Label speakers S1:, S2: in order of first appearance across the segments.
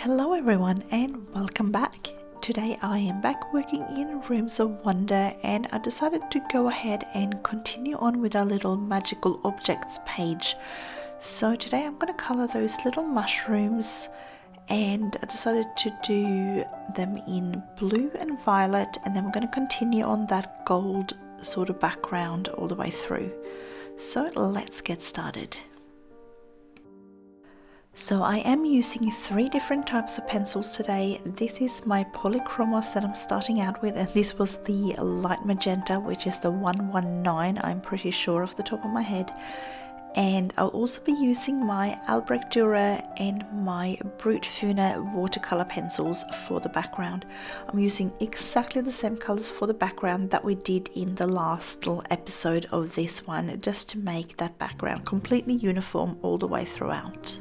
S1: Hello everyone and welcome back. Today I am back working in Rooms of Wonder and I decided to go ahead and continue on with our little magical objects page. So today I'm going to colour those little mushrooms and I decided to do them in blue and violet, and then we're going to continue on that gold sort of background all the way through. So let's get started. So I am using 3 different types of pencils today. This is my Polychromos that I'm starting out with, and this was the light magenta, which is the 119, I'm pretty sure off the top of my head. And I'll also be using my Albrecht Dürer and my Brutfuner Watercolour pencils for the background. I'm using exactly the same colours for the background that we did in the last little episode of this one, just to make that background completely uniform all the way throughout.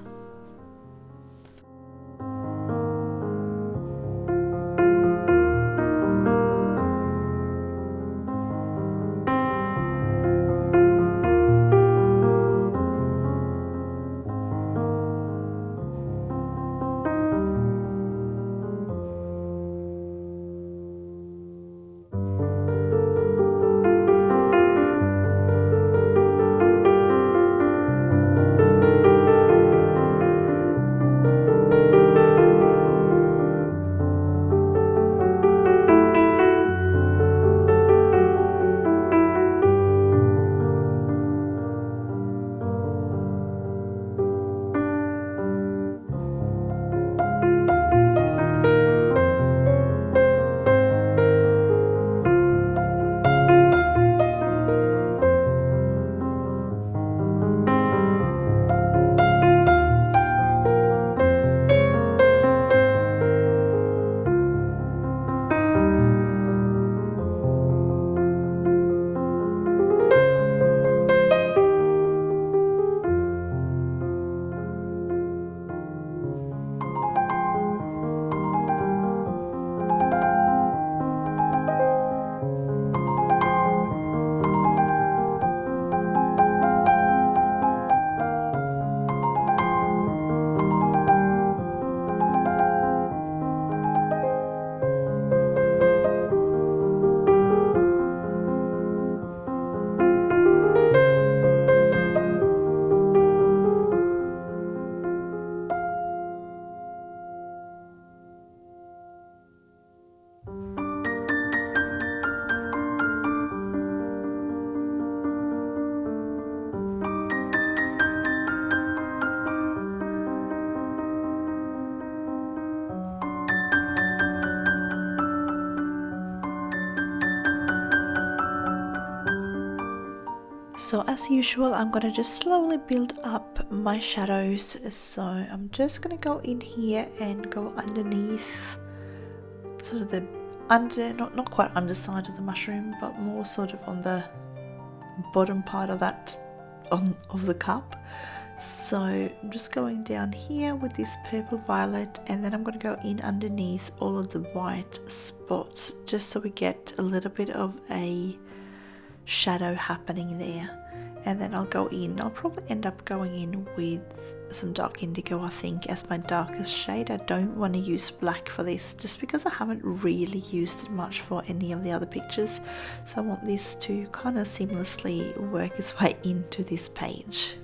S1: So as usual, I'm going to just slowly build up my shadows. So I'm just going to go in here and go underneath sort of the not quite underside of the mushroom, but more sort of on the bottom part of that of the cup. So I'm just going down here with this purple violet, and then I'm going to go in underneath all of the white spots just so we get a little bit of a shadow happening there. And then I'll probably end up going in with some dark indigo, I think, as my darkest shade. I don't want to use black for this just because I haven't really used it much for any of the other pictures, so I want this to kind of seamlessly work its way into this page.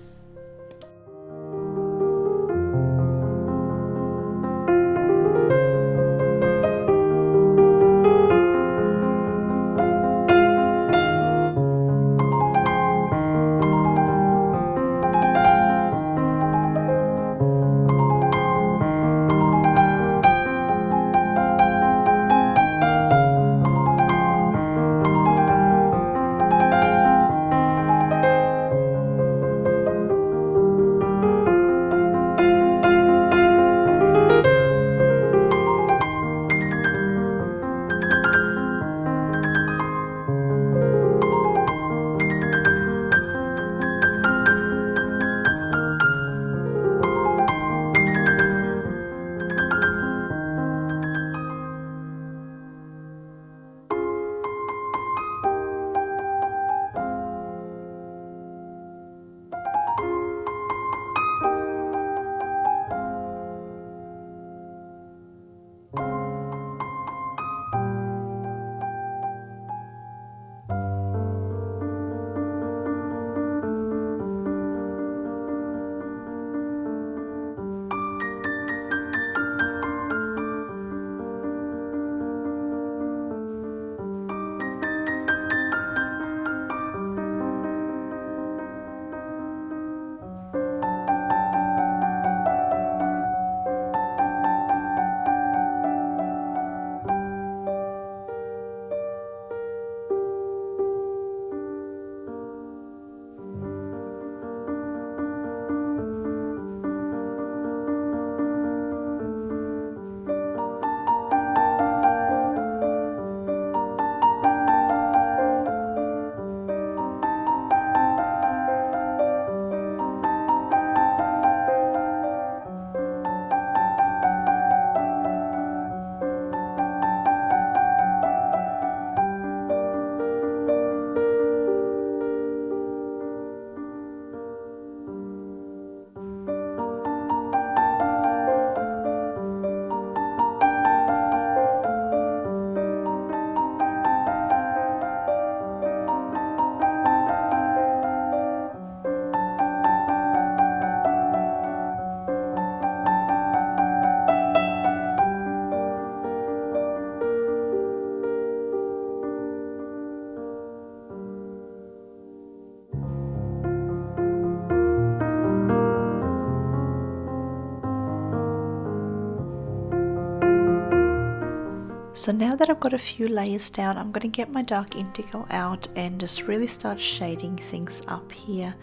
S1: So now that I've got a few layers down, I'm going to get my dark indigo out and just really start shading things up here.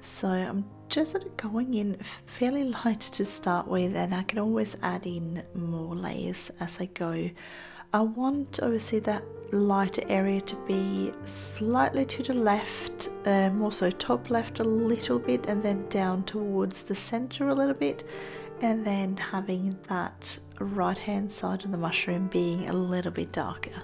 S1: So I'm just sort of going in fairly light to start with, and I can always add in more layers as I go. I want obviously that lighter area to be slightly to the left, more so top left a little bit, and then down towards the center a little bit, and then having that right hand side of the mushroom being a little bit darker.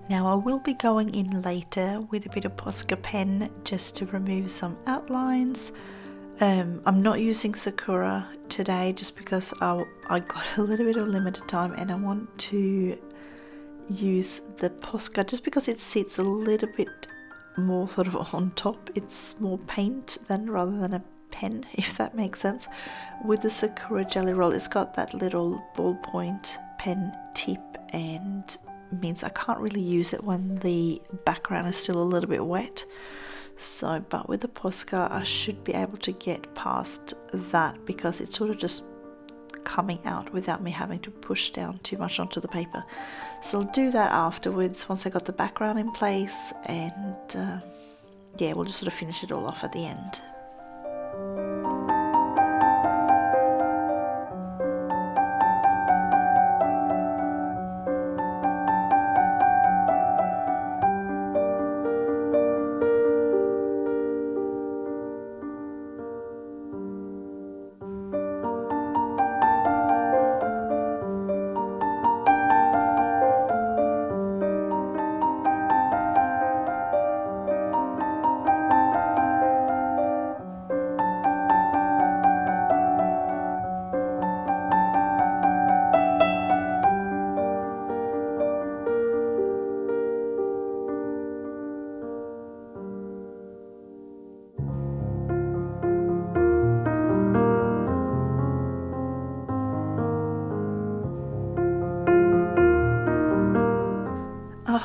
S1: Now I will be going in later with a bit of Posca pen just to remove some outlines. I'm not using Sakura today just because I got a little bit of limited time and I want to use the Posca just because it sits a little bit more sort of on top. It's more paint rather than a pen, if that makes sense. With the Sakura Jelly Roll, it's got that little ballpoint pen tip and means I can't really use it when the background is still a little bit wet. So, but with the Posca I should be able to get past that because it's sort of just coming out without me having to push down too much onto the paper. So I'll do that afterwards once I got the background in place, and yeah, we'll just sort of finish it all off at the end.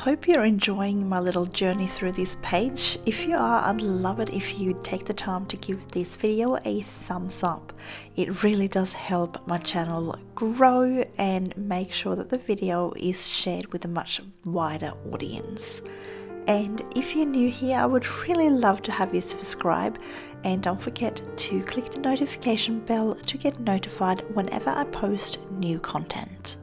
S1: hope you're enjoying my little journey through this page. If you are, I'd love it if you take the time to give this video a thumbs up. It really does help my channel grow and make sure that the video is shared with a much wider audience. And if you're new here, I would really love to have you subscribe, and don't forget to click the notification bell to get notified whenever I post new content.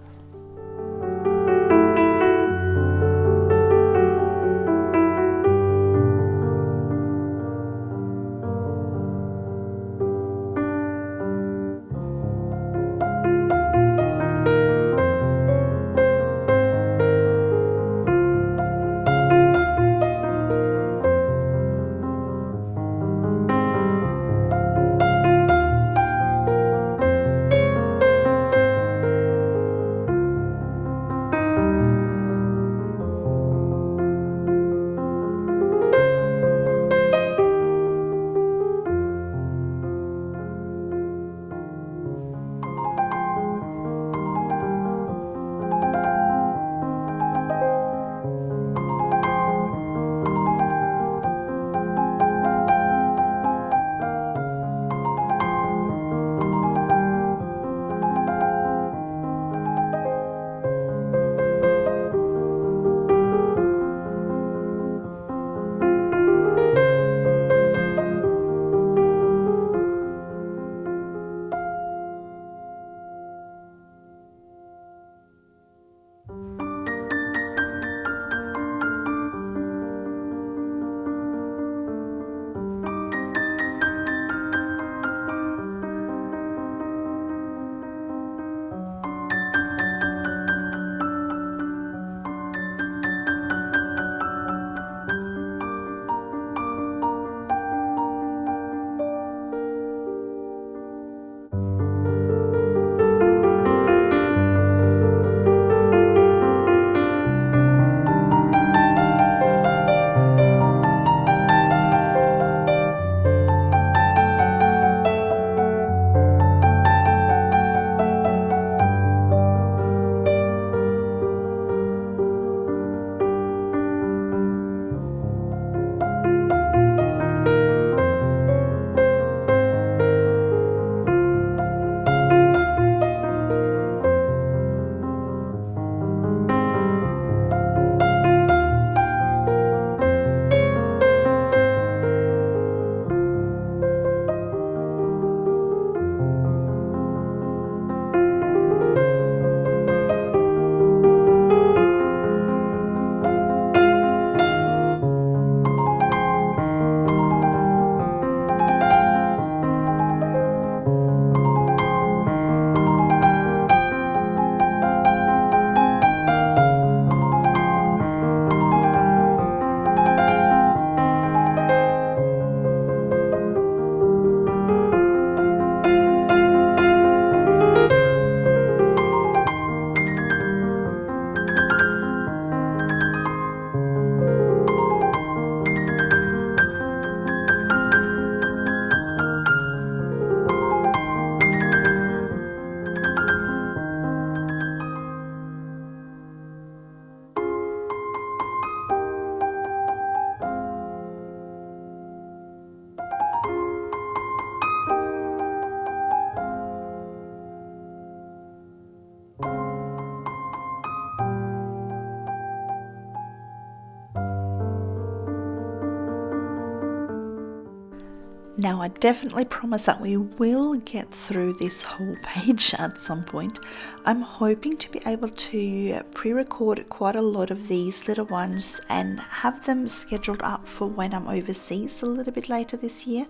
S1: Now, I definitely promise that we will get through this whole page at some point. I'm hoping to be able to pre-record quite a lot of these little ones and have them scheduled up for when I'm overseas a little bit later this year.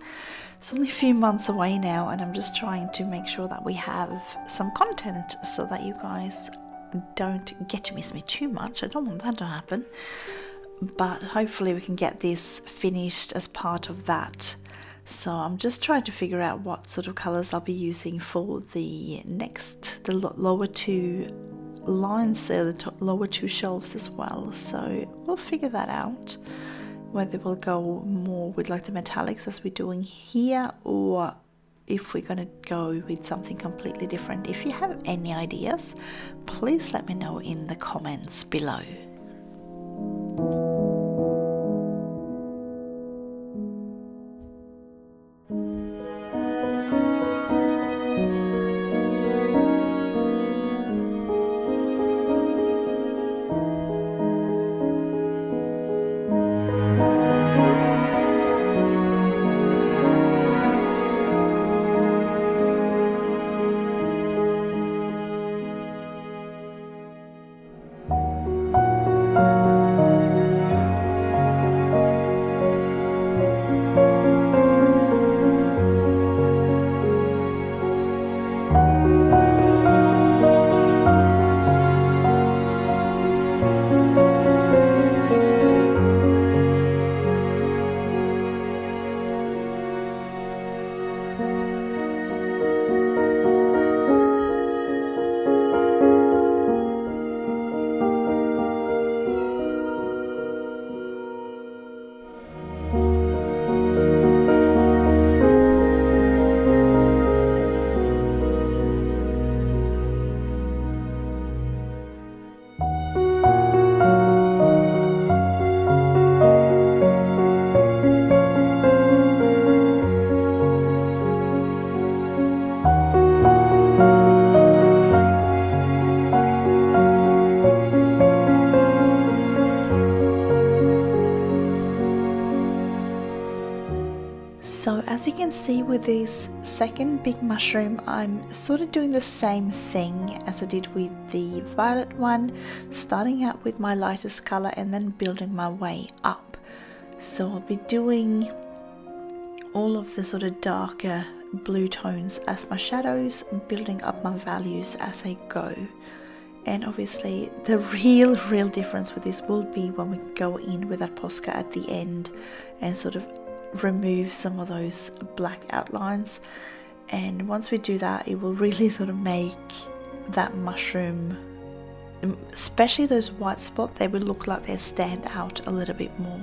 S1: It's only a few months away now, and I'm just trying to make sure that we have some content so that you guys don't get to miss me too much. I don't want that to happen, but hopefully we can get this finished as part of that. So I'm just trying to figure out what sort of colors I'll be using for the lower two lines there, the lower two shelves as well. So we'll figure that out, whether we'll go more with like the metallics as we're doing here, or if we're going to go with something completely different. If you have any ideas, please let me know in the comments below. So as you can see with this second big mushroom, I'm sort of doing the same thing as I did with the violet one, starting out with my lightest color and then building my way up. So I'll be doing all of the sort of darker blue tones as my shadows and building up my values as I go. And obviously the real difference with this will be when we go in with that Posca at the end and sort of remove some of those black outlines. And once we do that, it will really sort of make that mushroom, especially those white spots, they will look like they stand out a little bit more.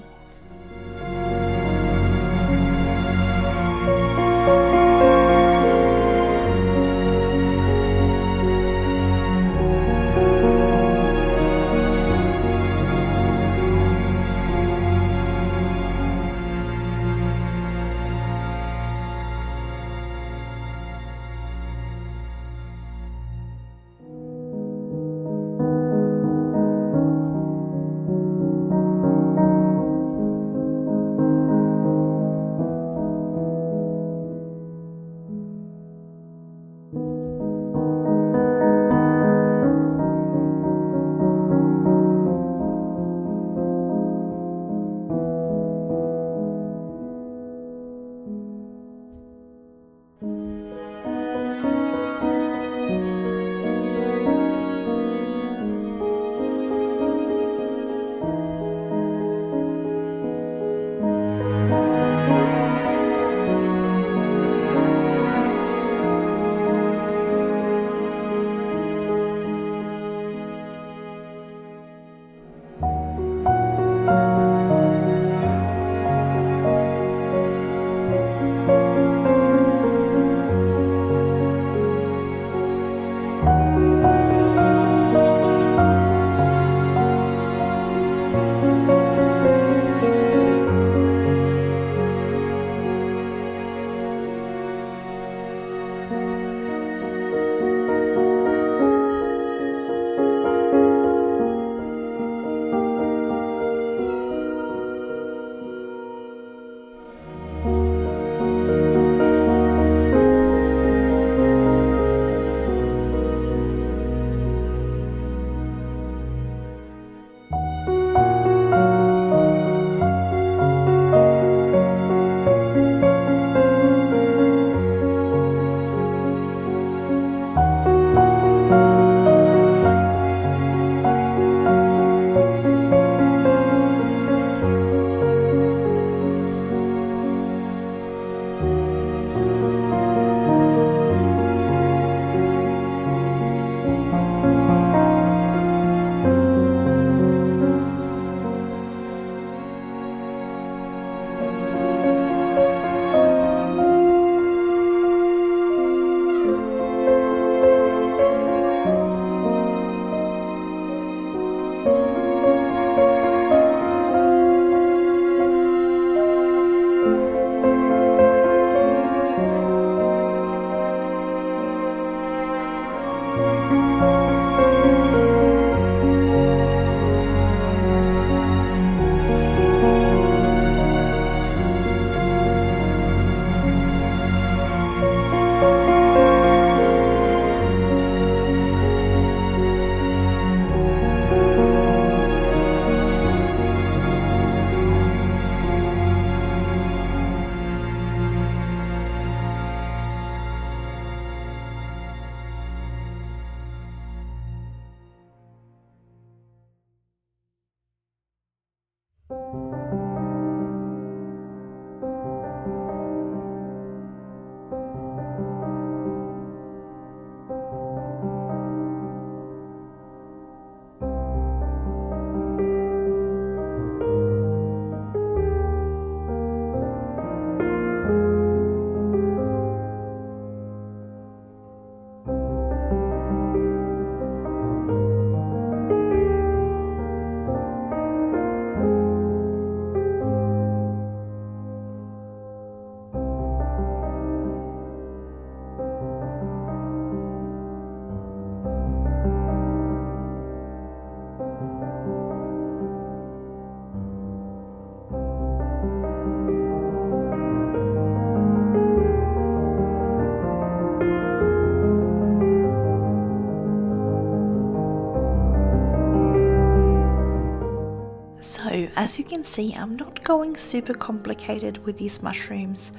S1: So as you can see, I'm not going super complicated with these mushrooms.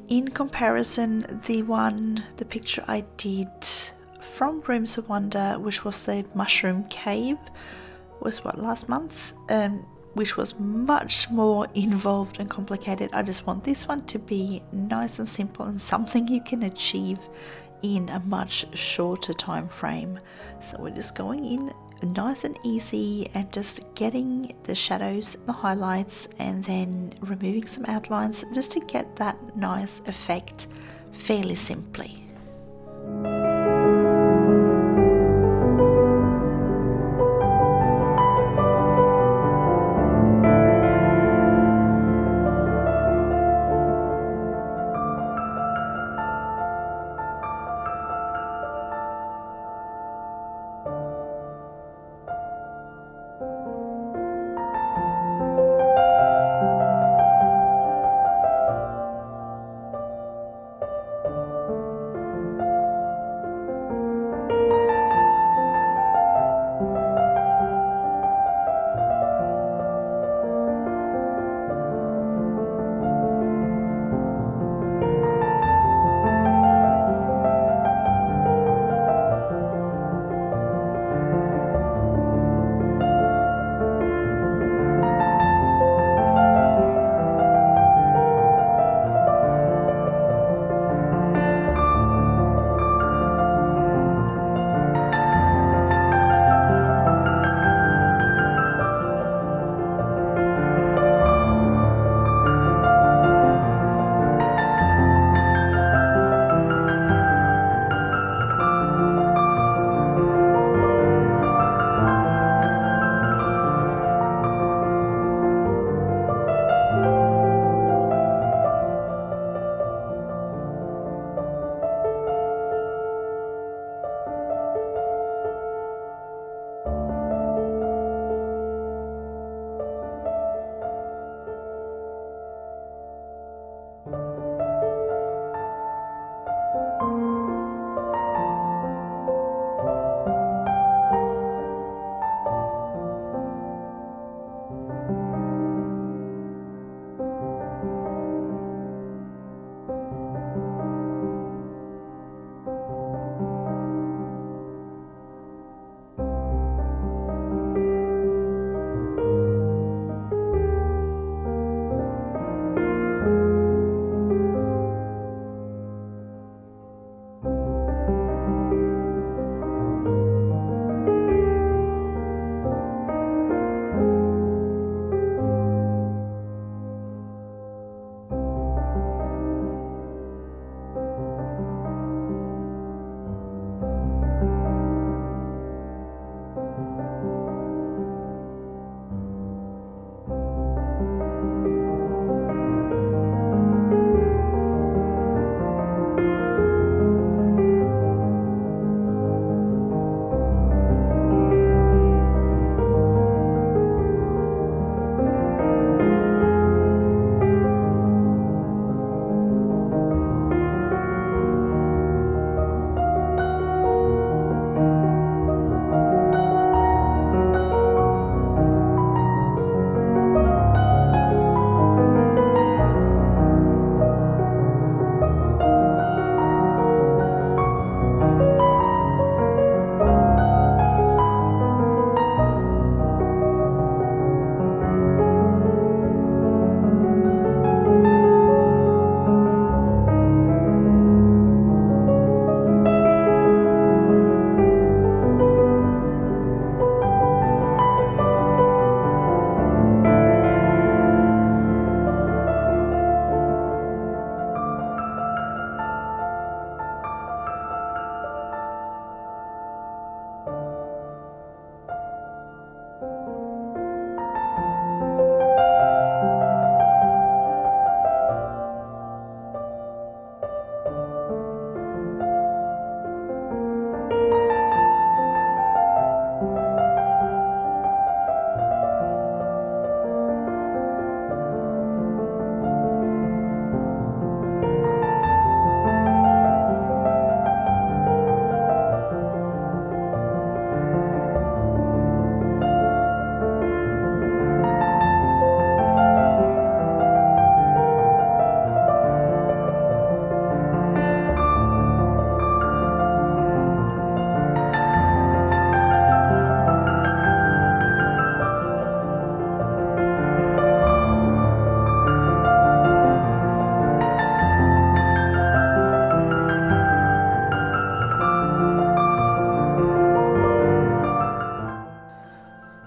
S1: In comparison, the picture I did from Rooms of Wonder, which was the mushroom cave, was what, last month, which was much more involved and complicated. I just want this one to be nice and simple and something you can achieve in a much shorter time frame. So we're just going in nice and easy and just getting the shadows, the highlights, and then removing some outlines just to get that nice effect fairly simply.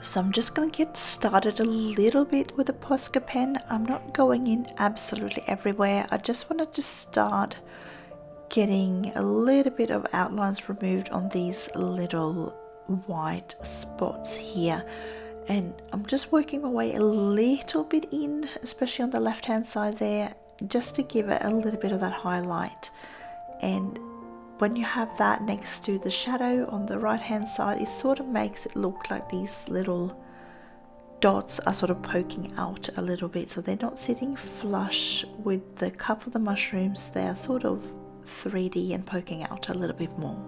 S1: So I'm just going to get started a little bit with the Posca pen. I'm not going in absolutely everywhere. I just wanted to start getting a little bit of outlines removed on these little white spots here. And I'm just working my way a little bit in, especially on the left hand side there, just to give it a little bit of that highlight. And when you have that next to the shadow on the right hand side, it sort of makes it look like these little dots are sort of poking out a little bit, so they're not sitting flush with the cup of the mushrooms. They are sort of 3D and poking out a little bit more.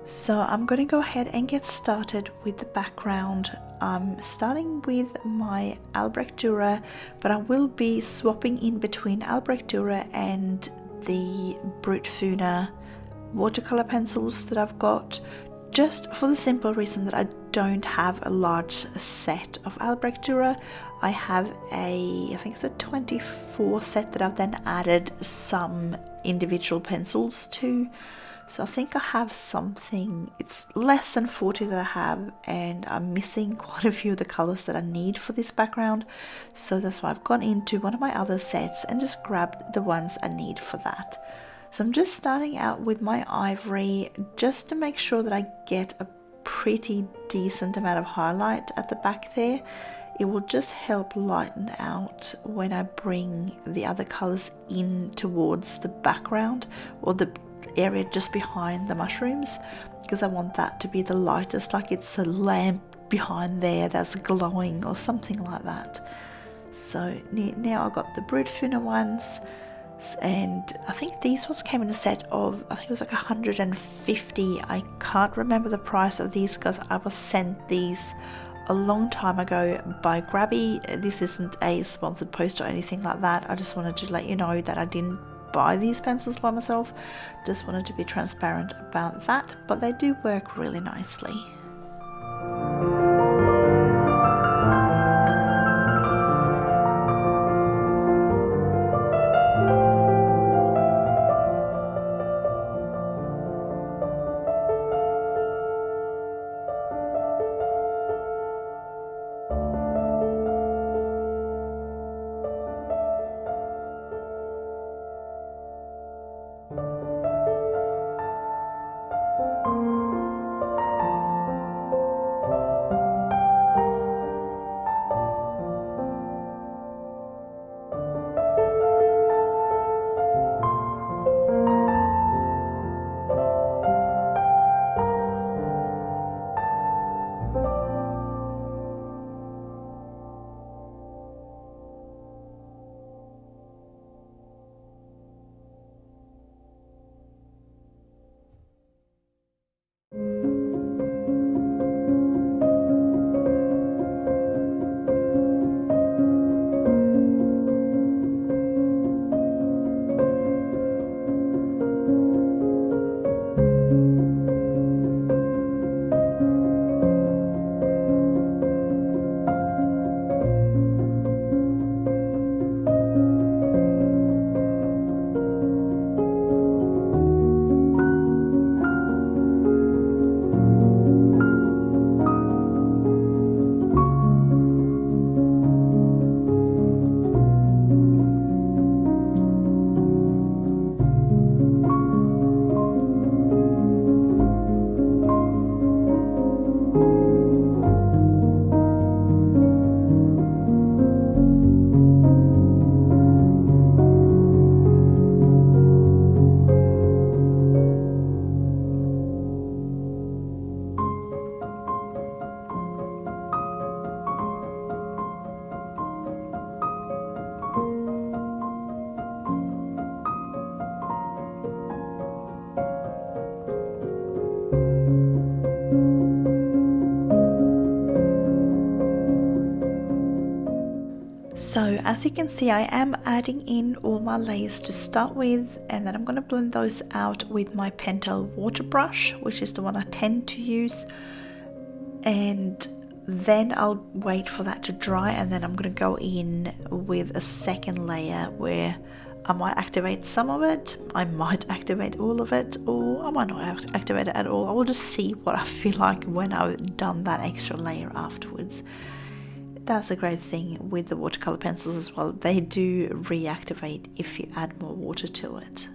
S1: So I'm going to go ahead and get started with the background. I'm starting with my Albrecht Dürer, but I will be swapping in between Albrecht Dürer and the Brutfuner watercolor pencils that I've got, just for the simple reason that I don't have a large set of Albrecht Dürer. I have I think it's a 24 set that I've then added some individual pencils to. So I think I have something, it's less than 40 that I have, and I'm missing quite a few of the colors that I need for this background. So that's why I've gone into one of my other sets and just grabbed the ones I need for that. So I'm just starting out with my ivory just to make sure that I get a pretty decent amount of highlight at the back there. It will just help lighten out when I bring the other colors in towards the background or the area just behind the mushrooms, because I want that to be the lightest, like it's a lamp behind there that's glowing or something like that. So now I've got the Brutfuner ones, and I think these ones came in a set of, I think it was like 150. I can't remember the price of these because I was sent these a long time ago by Grabby. This isn't a sponsored post or anything like that. I just wanted to let you know that I didn't buy these pencils by myself. Just wanted to be transparent about that, but they do work really nicely. So as you can see, I am adding in all my layers to start with, and then I'm going to blend those out with my Pentel Water brush, which is the one I tend to use. And then I'll wait for that to dry, and then I'm going to go in with a second layer where I might activate some of it, I might activate all of it, or I might not activate it at all. I will just see what I feel like when I've done that extra layer afterwards. That's a great thing with the watercolor pencils as well. They do reactivate if you add more water to it.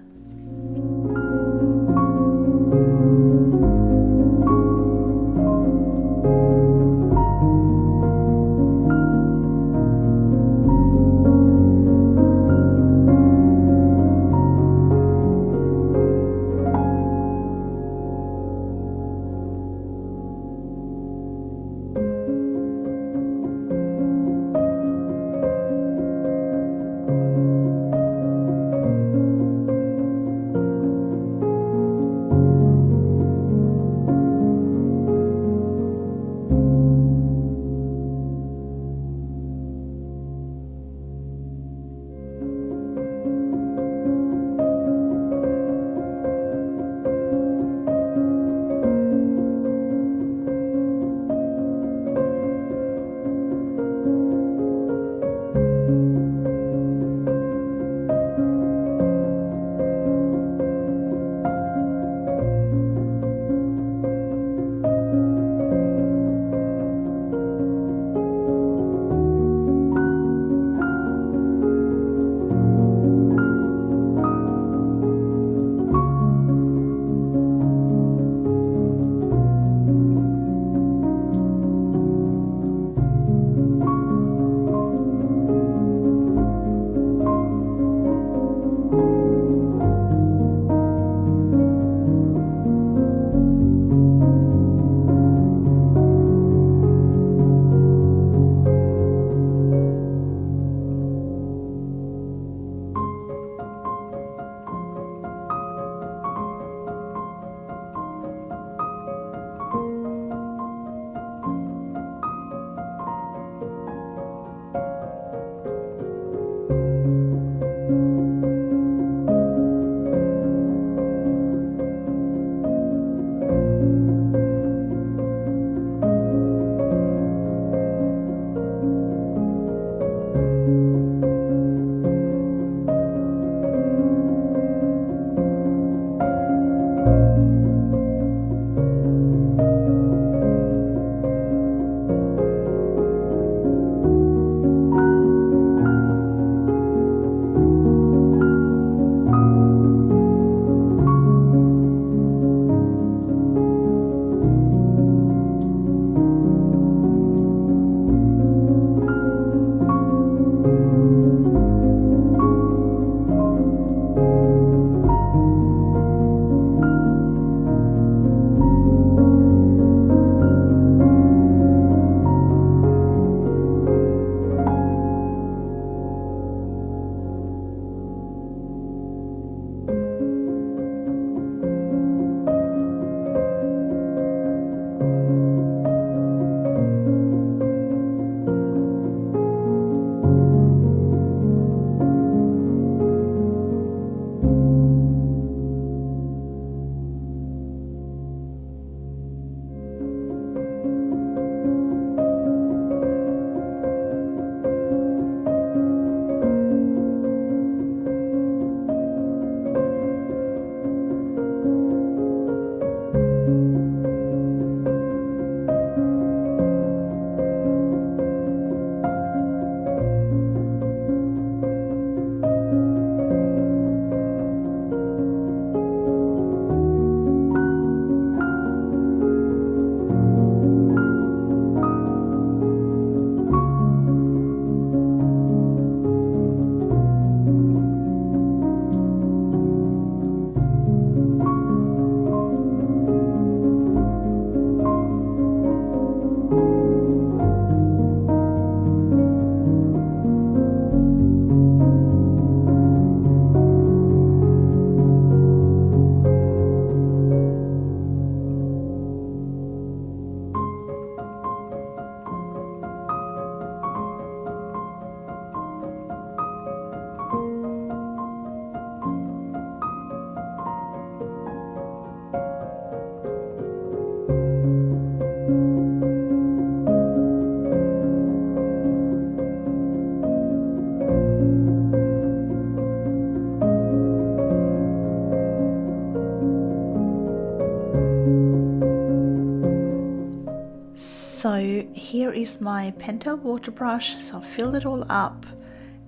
S1: So here is my Pentel water brush. So I filled it all up,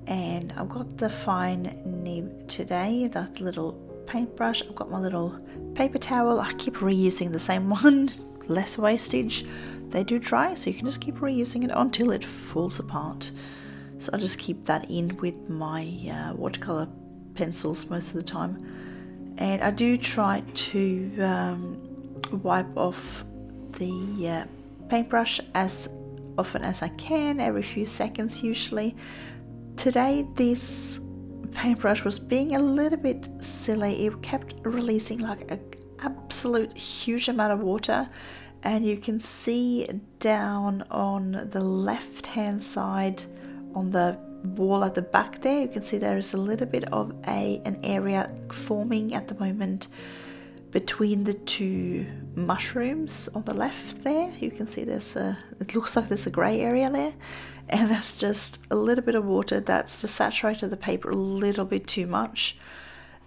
S1: and I've got the fine nib today, that little paintbrush. I've got my little paper towel. I keep reusing the same one, less wastage. They do dry, so you can just keep reusing it until it falls apart. So I'll just keep that in with my watercolor pencils most of the time. And I do try to wipe off the paintbrush as often as I can, every few seconds usually. Today this paintbrush was being a little bit silly. It kept releasing like an absolute huge amount of water, and you can see down on the left hand side on the wall at the back there, you can see there is a little bit of an area forming at the moment between the two mushrooms on the left there. You can see it looks like there's a grey area there, and that's just a little bit of water that's just saturated the paper a little bit too much.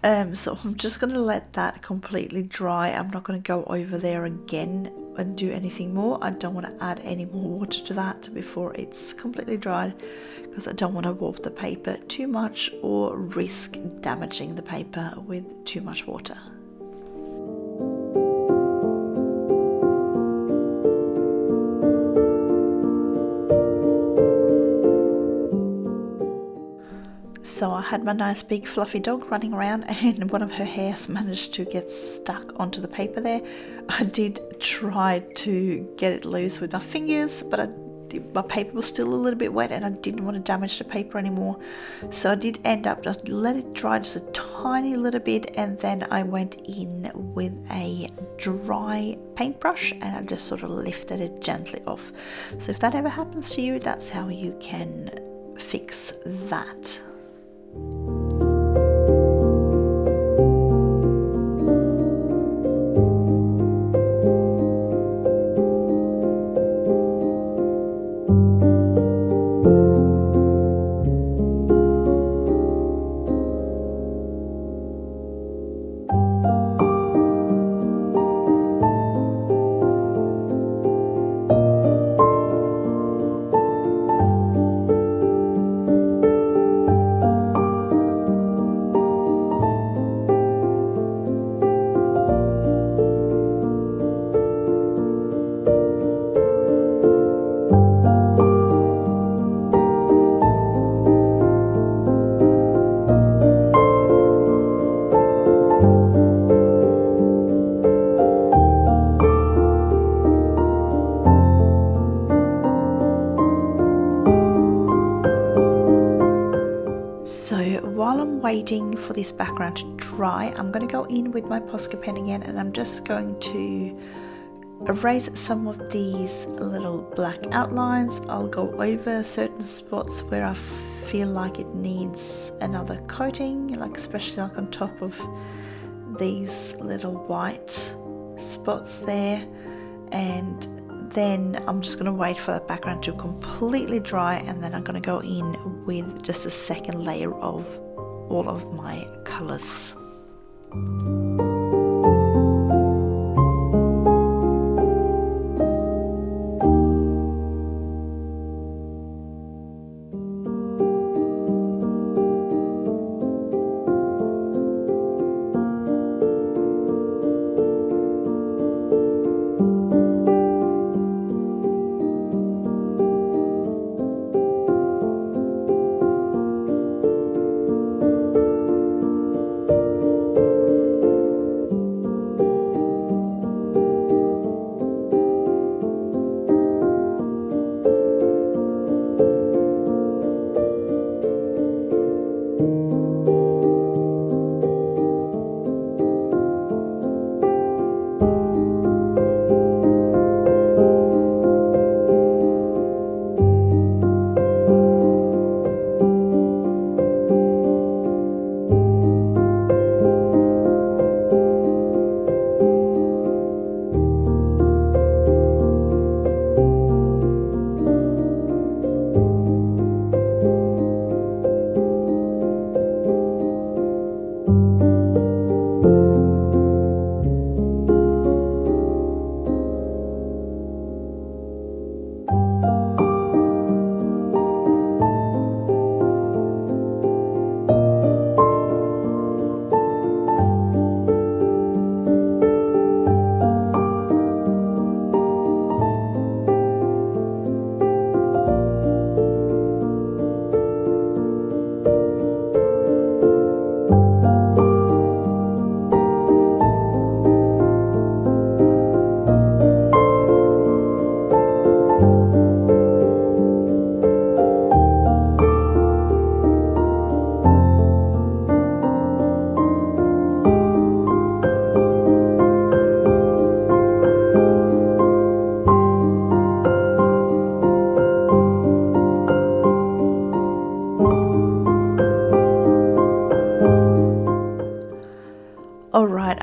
S1: So I'm just going to let that completely dry. I'm not going to go over there again and do anything more. I don't want to add any more water to that before it's completely dried, because I don't want to warp the paper too much or risk damaging the paper with too much water. So I had my nice big fluffy dog running around, and one of her hairs managed to get stuck onto the paper there. I did try to get it loose with my fingers, but my paper was still a little bit wet and I didn't want to damage the paper anymore. So I did end up just let it dry just a tiny little bit, and then I went in with a dry paintbrush and I just sort of lifted it gently off. So if that ever happens to you, that's how you can fix that. Waiting for this background to dry, I'm going to go in with my Posca pen again, and I'm just going to erase some of these little black outlines. I'll go over certain spots where I feel like it needs another coating, like especially like on top of these little white spots there, and then I'm just going to wait for that background to completely dry, and then I'm going to go in with just a second layer of all of my colors.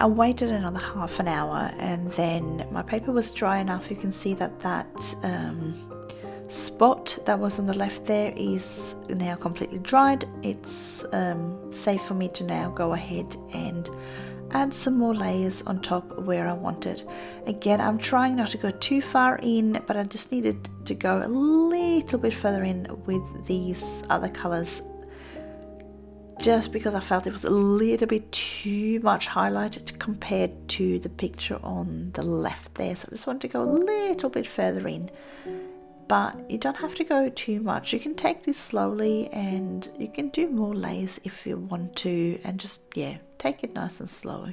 S1: I waited another half an hour, and then my paper was dry enough. You can see that spot that was on the left there is now completely dried. It's safe for me to now go ahead and add some more layers on top where I want it. Again, I'm trying not to go too far in, but I just needed to go a little bit further in with these other colors, just because I felt it was a little bit too much highlighted compared to the picture on the left there. So I just wanted to go a little bit further in, but you don't have to go too much. You can take this slowly, and you can do more layers if you want to, and just, yeah, take it nice and slow.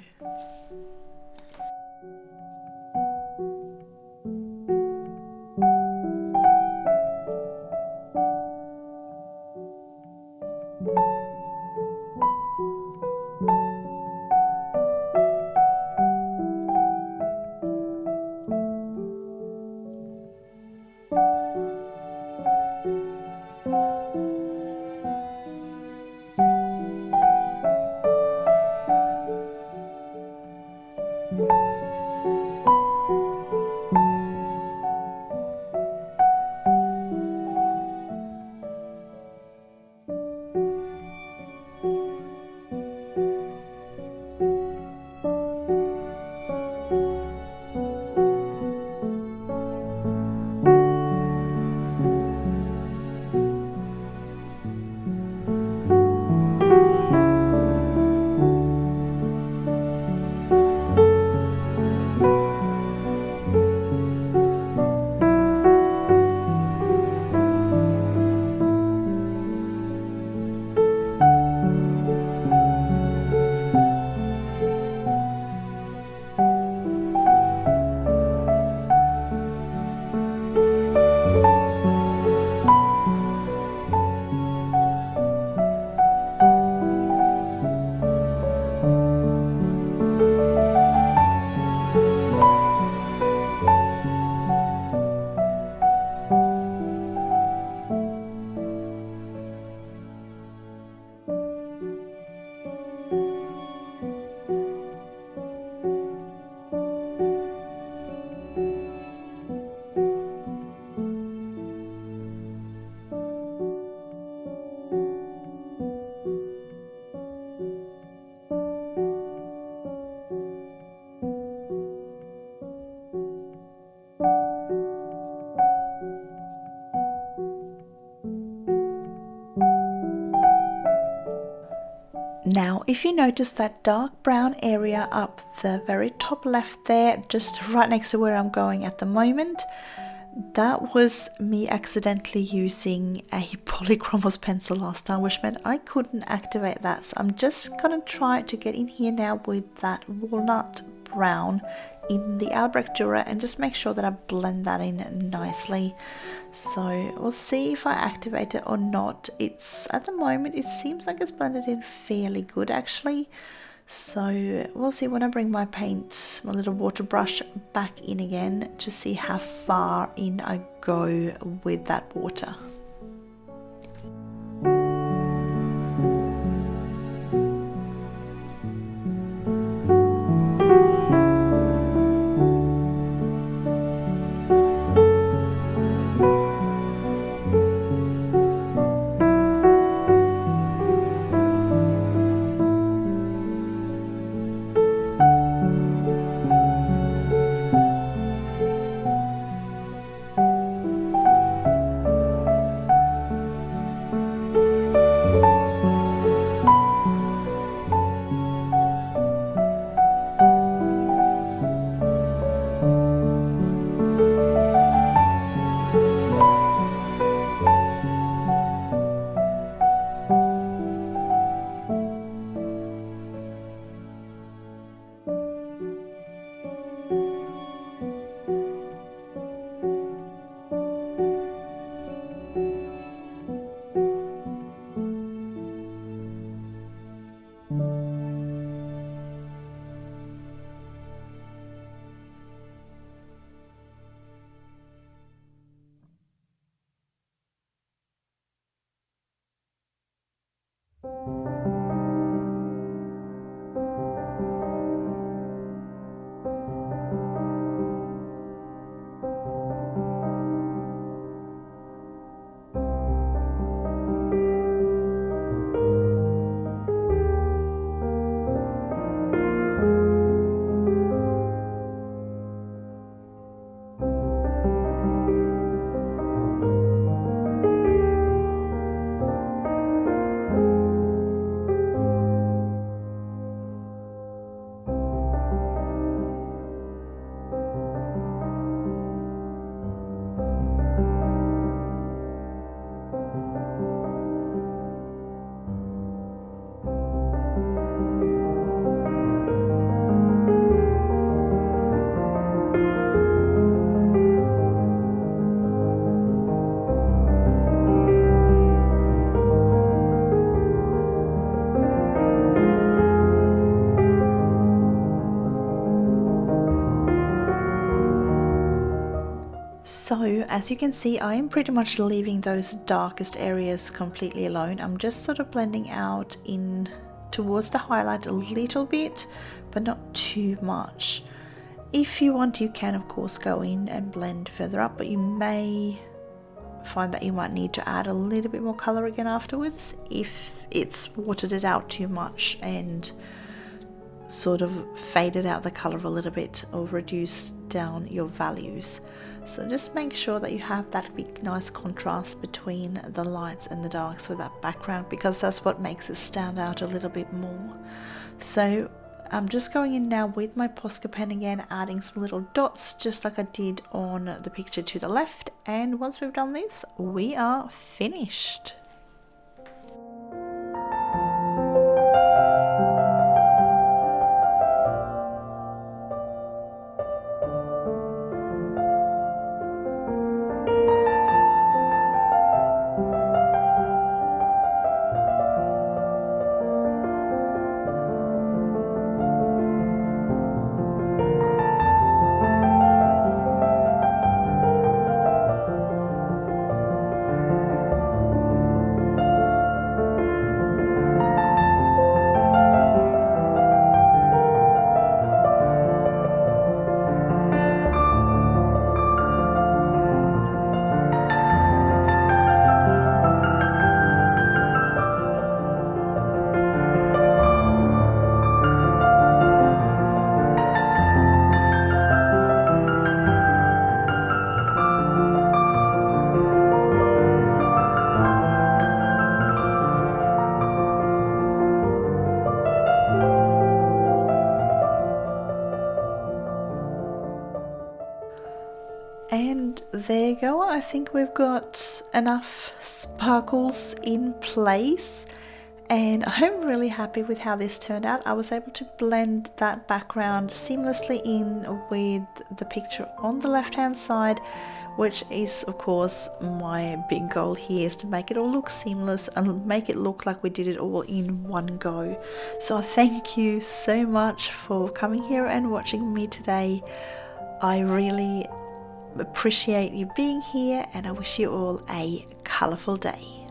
S1: Now, if you notice that dark brown area up the very top left there, just right next to where I'm going at the moment, that was me accidentally using a Polychromos pencil last time, which meant I couldn't activate that. So I'm just gonna try to get in here now with that walnut brown in the Albrecht Dürer and just make sure that I blend that in nicely. So we'll see if I activate it or not. It's at the moment, it seems like it's blended in fairly good actually. So we'll see when I bring my paint, my little water brush back in again to see how far in I go with that water. So as you can see, I am pretty much leaving those darkest areas completely alone. I'm just sort of blending out in towards the highlight a little bit, but not too much. If you want, you can of course go in and blend further up, but you may find that you might need to add a little bit more color again afterwards if it's watered it out too much and sort of faded out the color a little bit or reduced down your values. So just make sure that you have that big nice contrast between the lights and the darks with that background, because that's what makes it stand out a little bit more. So I'm just going in now with my Posca pen again, adding some little dots just like I did on the picture to the left, and once we've done this, we are finished. And there you go. I think we've got enough sparkles in place, and I'm really happy with how this turned out. I was able to blend that background seamlessly in with the picture on the left hand side, which is of course my big goal here, is to make it all look seamless and make it look like we did it all in one go. So thank you so much for coming here and watching me today. I really appreciate you being here, and I wish you all a colourful day.